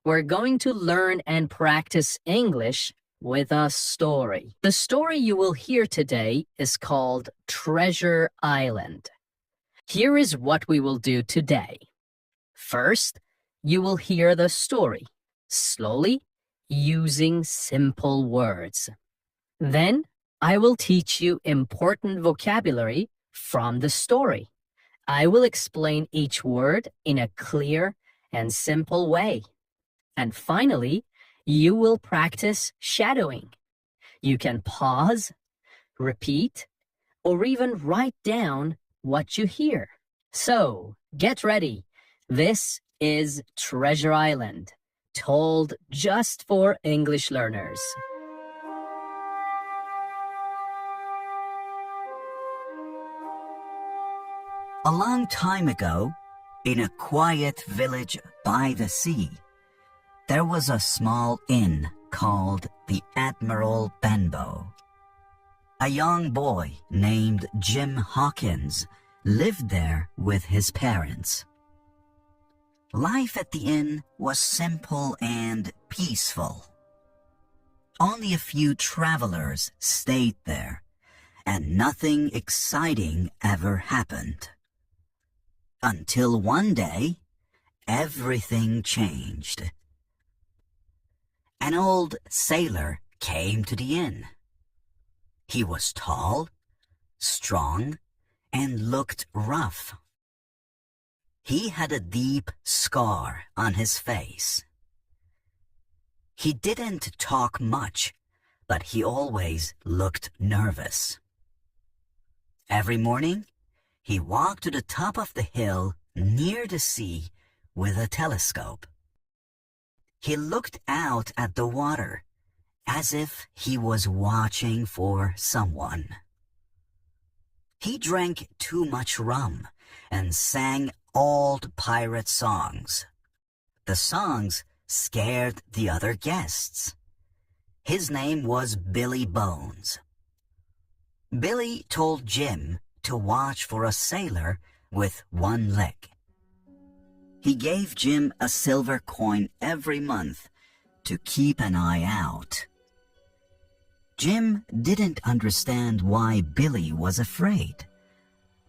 we're going to learn and practice English with a story. The story you will hear today is called Treasure Island. Here is what we will do today. First, you will hear the story, slowly, using simple words. Then, I will teach you important vocabulary from the story. I will explain each word in a clear and simple way. And finally, you will practice shadowing. You can pause, repeat, or even write down what you hear. So, get ready. This is Treasure Island, told just for English learners. A long time ago, in a quiet village by the sea, there was a small inn called the Admiral Benbow. A young boy named Jim Hawkins lived there with his parents. Life at the inn was simple and peaceful. Only a few travelers stayed there, and nothing exciting ever happened. Until one day, everything changed. An old sailor came to the inn. He was tall, strong, and looked rough. He had a deep scar on his face. He didn't talk much, but he always looked nervous. Every morning, he walked to the top of the hill near the sea with a telescope. He looked out at the water as if he was watching for someone. He drank too much rum and sang old pirate songs. The songs scared the other guests. His name was Billy Bones. Billy told Jim to watch for a sailor with one leg. He gave Jim a silver coin every month to keep an eye out. Jim didn't understand why Billy was afraid,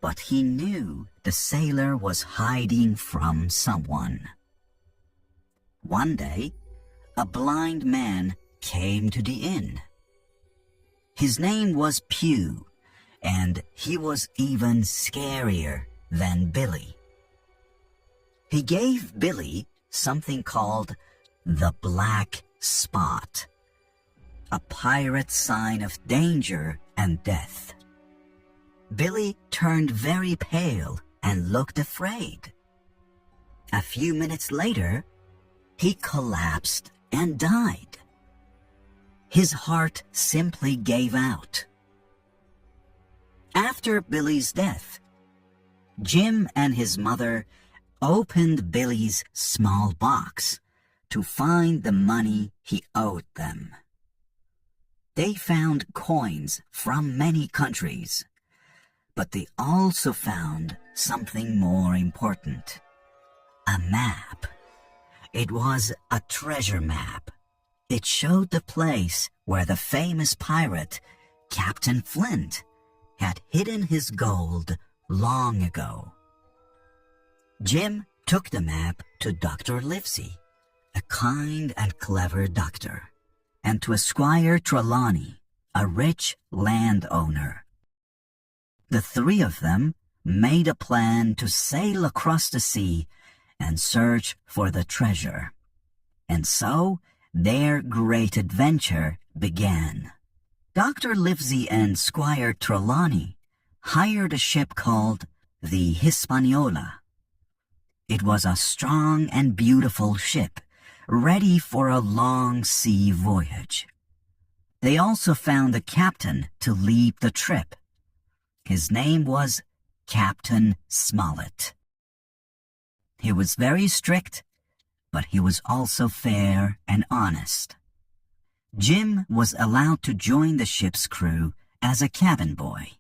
but he knew the sailor was hiding from someone. One day, a blind man came to the inn. His name was Pew, and he was even scarier than Billy. He gave Billy something called the Black Spot, a pirate sign of danger and death. Billy turned very pale and looked afraid. A few minutes later, he collapsed and died. His heart simply gave out. After Billy's death, Jim and his mother opened Billy's small box to find the money he owed them. They found coins from many countries, but they also found something more important: a map. It was a treasure map. It showed the place where the famous pirate, Captain Flint, had hidden his gold long ago. Jim took the map to Dr. Livesey, a kind and clever doctor, and to Squire Trelawney, a rich landowner. The three of them made a plan to sail across the sea and search for the treasure. And so their great adventure began. Dr. Livesey and Squire Trelawney hired a ship called the Hispaniola. It was a strong and beautiful ship, ready for a long sea voyage. They also found a captain to lead the trip. His name was Captain Smollett. He was very strict, but he was also fair and honest. Jim was allowed to join the ship's crew as a cabin boy.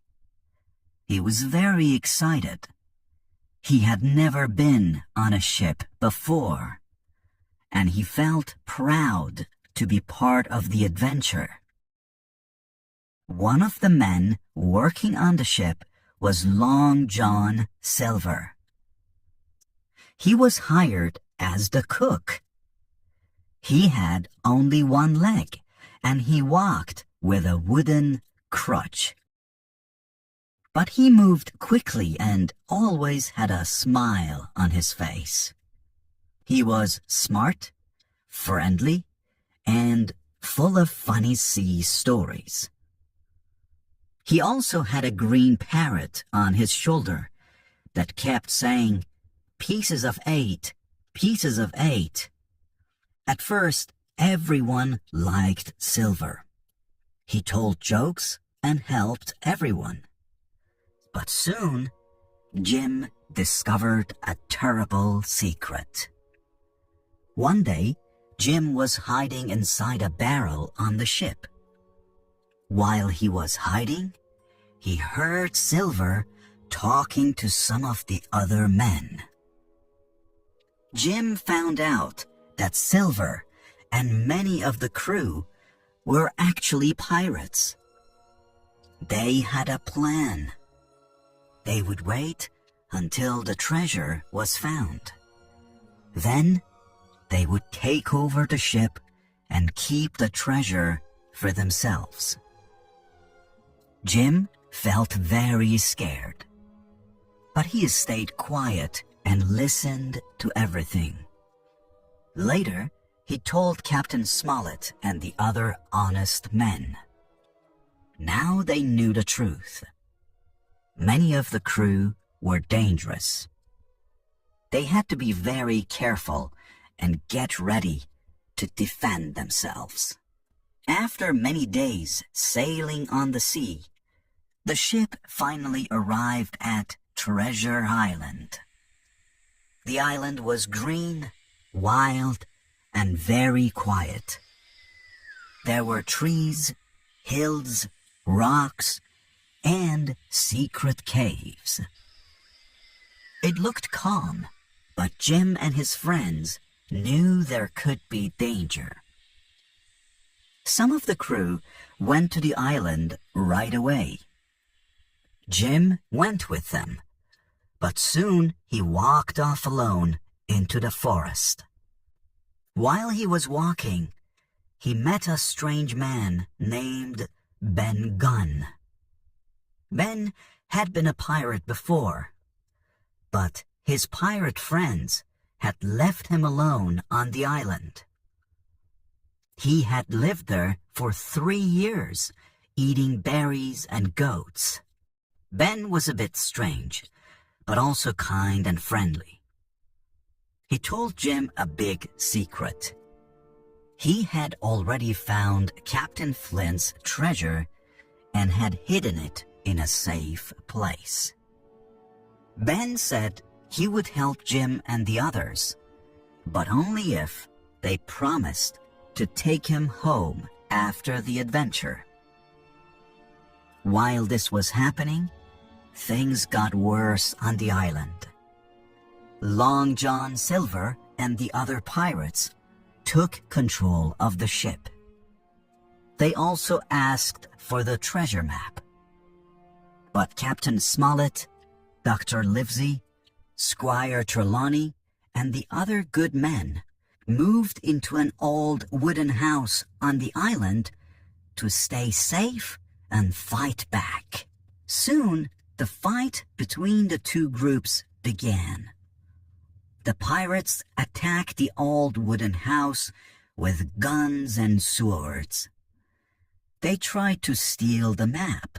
He was very excited. He had never been on a ship before, and he felt proud to be part of the adventure. One of the men working on the ship was Long John Silver. He was hired as the cook. He had only one leg, and he walked with a wooden crutch. But he moved quickly and always had a smile on his face. He was smart, friendly, and full of funny sea stories. He also had a green parrot on his shoulder that kept saying, "Pieces of 8, pieces of 8. At first, everyone liked Silver. He told jokes and helped everyone. But soon, Jim discovered a terrible secret. One day, Jim was hiding inside a barrel on the ship. While he was hiding, he heard Silver talking to some of the other men. Jim found out that Silver and many of the crew were actually pirates. They had a plan. They would wait until the treasure was found. Then they would take over the ship and keep the treasure for themselves. Jim felt very scared, but he stayed quiet and listened to everything. Later, he told Captain Smollett and the other honest men. Now they knew the truth. Many of the crew were dangerous. They had to be very careful and get ready to defend themselves. After many days sailing on the sea, the ship finally arrived at Treasure Island. The island was green, wild, and very quiet. There were trees, hills, rocks, and secret caves. It looked calm, but Jim and his friends knew there could be danger. Some of the crew went to the island right away. Jim went with them, but soon he walked off alone into the forest. While he was walking, he met a strange man named Ben Gunn. Ben had been a pirate before, but his pirate friends had left him alone on the island. He had lived there for 3 years, eating berries and goats. Ben was a bit strange, but also kind and friendly. He told Jim a big secret. He had already found Captain Flint's treasure and had hidden it in a safe place. Ben said he would help Jim and the others, but only if they promised to take him home after the adventure. While this was happening, things got worse on the island. Long John Silver and the other pirates took control of the ship. They also asked for the treasure map. But Captain Smollett, Dr. Livesey, Squire Trelawney, and the other good men moved into an old wooden house on the island to stay safe and fight back. Soon, the fight between the two groups began. The pirates attacked the old wooden house with guns and swords. They tried to steal the map,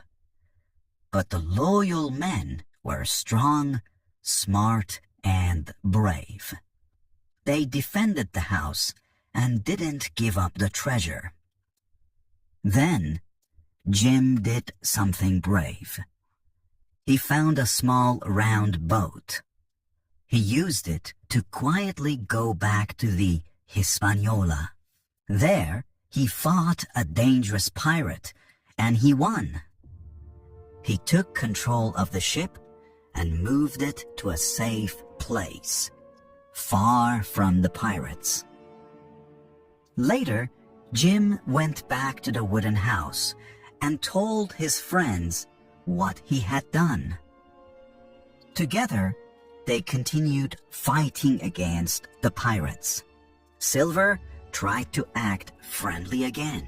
but the loyal men were strong, smart, and brave. They defended the house and didn't give up the treasure. Then, Jim did something brave. He found a small round boat. He used it to quietly go back to the Hispaniola. There, he fought a dangerous pirate, and he won. He took control of the ship and moved it to a safe place, far from the pirates. Later, Jim went back to the wooden house and told his friends what he had done. Together, they continued fighting against the pirates. Silver tried to act friendly again.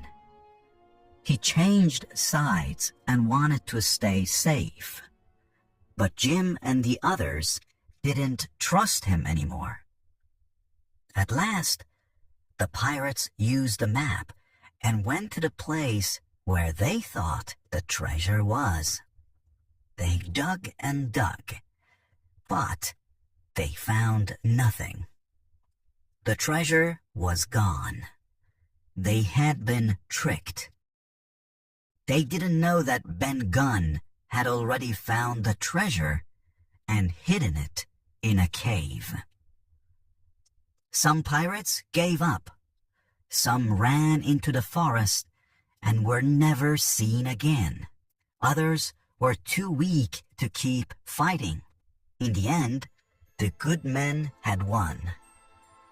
He changed sides and wanted to stay safe. But Jim and the others didn't trust him anymore. At last, the pirates used the map and went to the place where they thought the treasure was. They dug and dug, but they found nothing. The treasure was gone. They had been tricked. They didn't know that Ben Gunn had already found the treasure and hidden it in a cave. Some pirates gave up. Some ran into the forest and were never seen again. Others were too weak to keep fighting. In the end, the good men had won.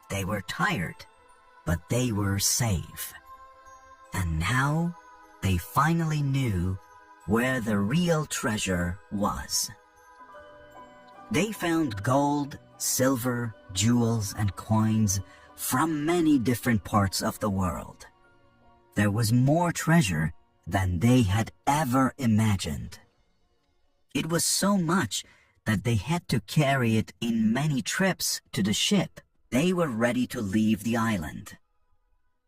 They were tired, but they were safe. And now they finally knew where the real treasure was. They found gold, silver, jewels, and coins from many different parts of the world. There was more treasure than they had ever imagined. It was so much that they had to carry it in many trips to the ship. They were ready to leave the island.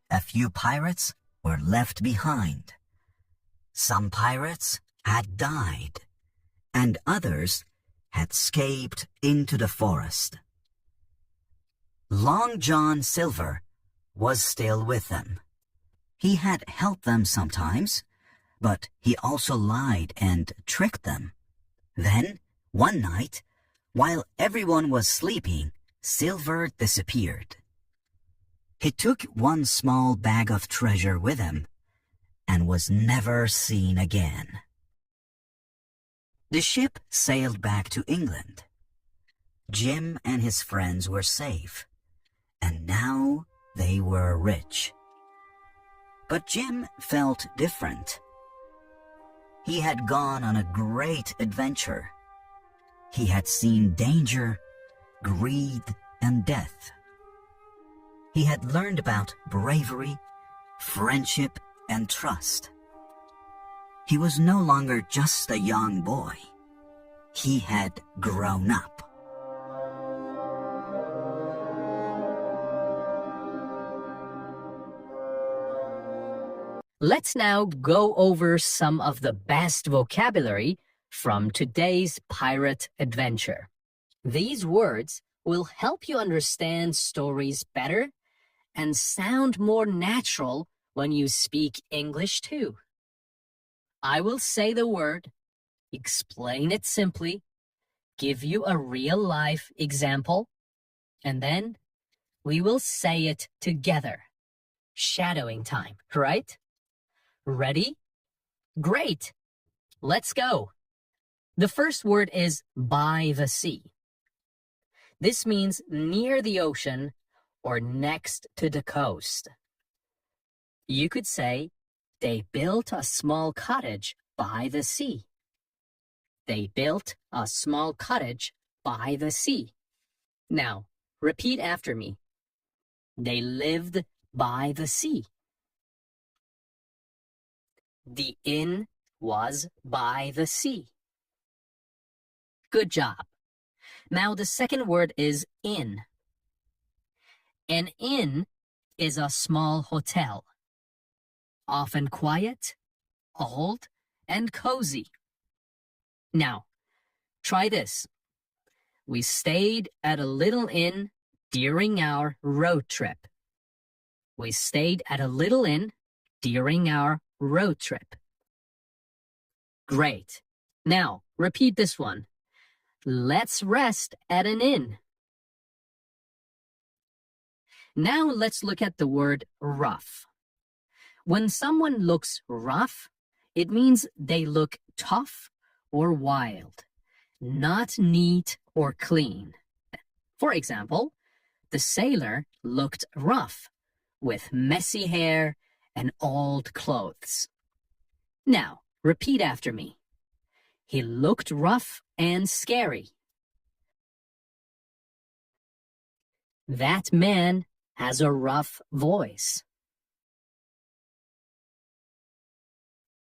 A few pirates were left behind. Some pirates had died, and others had escaped into the forest. Long John Silver was still with them. He had helped them sometimes, but he also lied and tricked them. Then, one night, while everyone was sleeping, Silver disappeared. He took one small bag of treasure with him and was never seen again. The ship sailed back to England. Jim and his friends were safe, and now they were rich. But Jim felt different. He had gone on a great adventure. He had seen danger, greed, and death. He had learned about bravery, friendship, and trust. He was no longer just a young boy. He had grown up. Let's now go over some of the best vocabulary from today's pirate adventure. These words will help you understand stories better and sound more natural when you speak English too. I will say the word, explain it simply, give you a real-life example, and then we will say it together. Shadowing time, right? Ready? Great! Let's go. The first word is by the sea. This means near the ocean or next to the coast. You could say, they built a small cottage by the sea. They built a small cottage by the sea. Now, repeat after me. They lived by the sea. The inn was by the sea. Good job. Now the second word is inn. An inn is a small hotel, often quiet, old, and cozy. Now, try this. We stayed at a little inn during our road trip. We stayed at a little inn during our road trip. Great. Now, repeat this one. Let's rest at an inn. Now let's look at the word rough. When someone looks rough, it means they look tough or wild, not neat or clean. For example, the sailor looked rough with messy hair and old clothes. Now, repeat after me. He looked rough and scary. That man has a rough voice.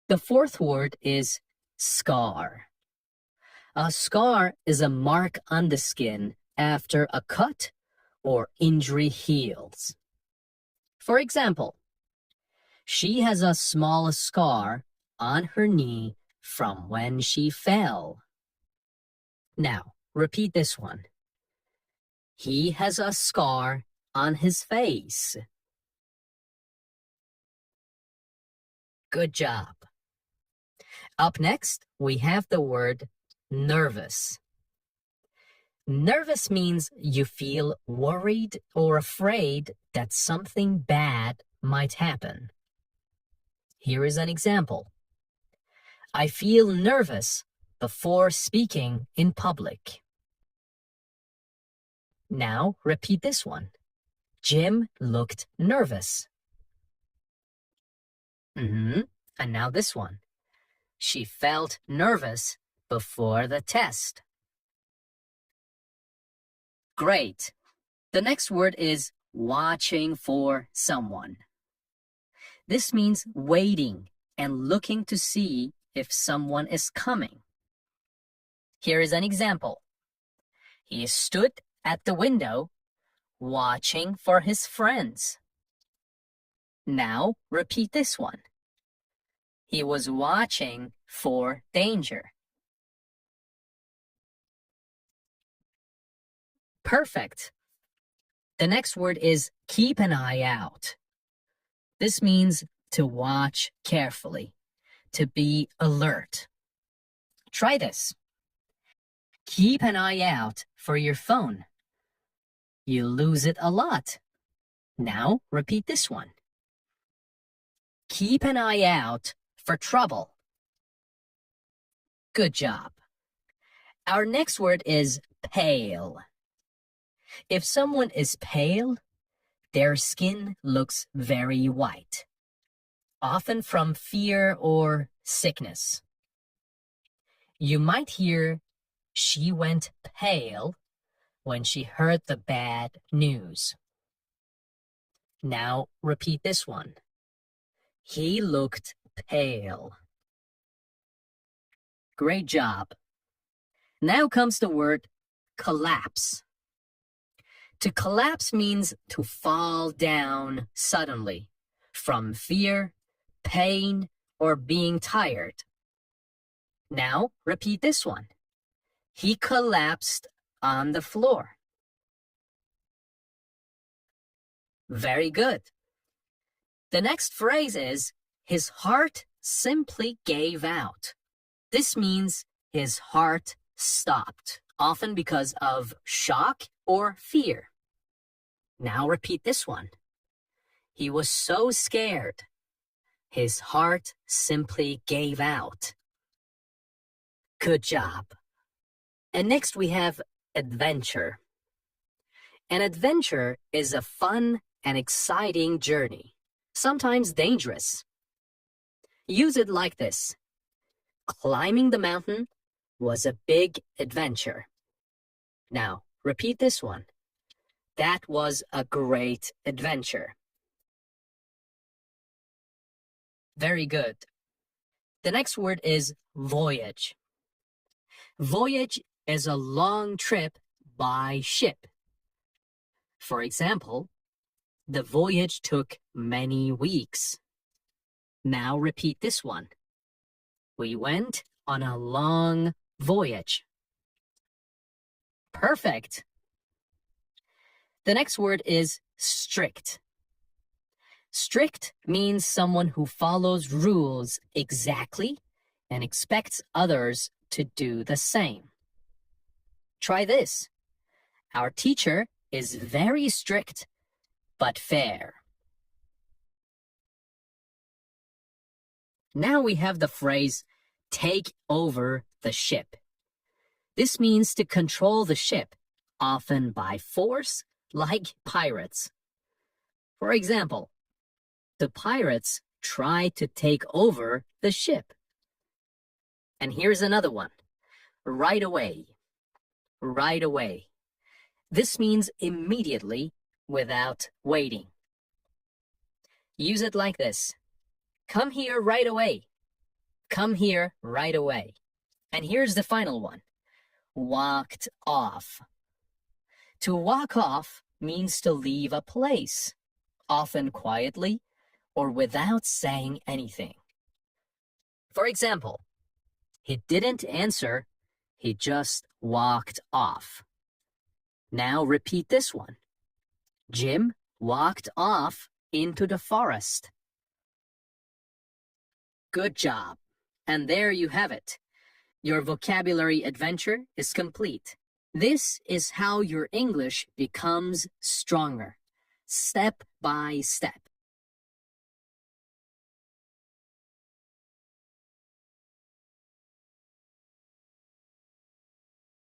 The fourth word is scar. A scar is a mark on the skin after a cut or injury heals. For example, she has a small scar on her knee from when she fell. Now, repeat this one. He has a scar on his face. Good job. Up next, we have the word nervous. Nervous means you feel worried or afraid that something bad might happen. Here is an example. I feel nervous before speaking in public. Now repeat this one. Jim looked nervous. And now this one. She felt nervous before the test. Great. The next word is watching for someone. This means waiting and looking to see if someone is coming. Here is an example. He stood at the window watching for his friends. Now repeat this one. He was watching for danger. Perfect. The next word is keep an eye out. This means to watch carefully, to be alert. Try this. Keep an eye out for your phone. You lose it a lot. Now repeat this one. Keep an eye out for trouble. Good job. Our next word is pale. If someone is pale, their skin looks very white, often from fear or sickness. You might hear, she went pale when she heard the bad news. Now repeat this one. He looked pale. Great job. Now comes the word collapse. To collapse means to fall down suddenly from fear, pain, or being tired. Now repeat this one. He collapsed on the floor. Very good. The next phrase is, his heart simply gave out. This means his heart stopped, often because of shock or fear. Now repeat this one. He was so scared. His heart simply gave out. Good job. And next we have adventure. An adventure is a fun and exciting journey, sometimes dangerous. Use it like this. Climbing the mountain was a big adventure. Now, repeat this one. That was a great adventure. Very good. The next word is voyage. Voyage is a long trip by ship. For example, the voyage took many weeks. Now repeat this one. We went on a long voyage. Perfect. The next word is strict. Strict means someone who follows rules exactly and expects others to do the same. Try this. Our teacher is very strict but fair. Now we have the phrase, take over the ship. This means to control the ship, often by force, like pirates. For example, the pirates tried to take over the ship. And here's another one. Right away. Right away. This means immediately, without waiting. Use it like this. Come here right away. Come here right away. And here's the final one. Walked off. To walk off means to leave a place, often quietly or without saying anything. For example, he didn't answer, he just walked off. Now repeat this one. Jim walked off into the forest. Good job. And there you have it. Your vocabulary adventure is complete. This is how your English becomes stronger, step by step.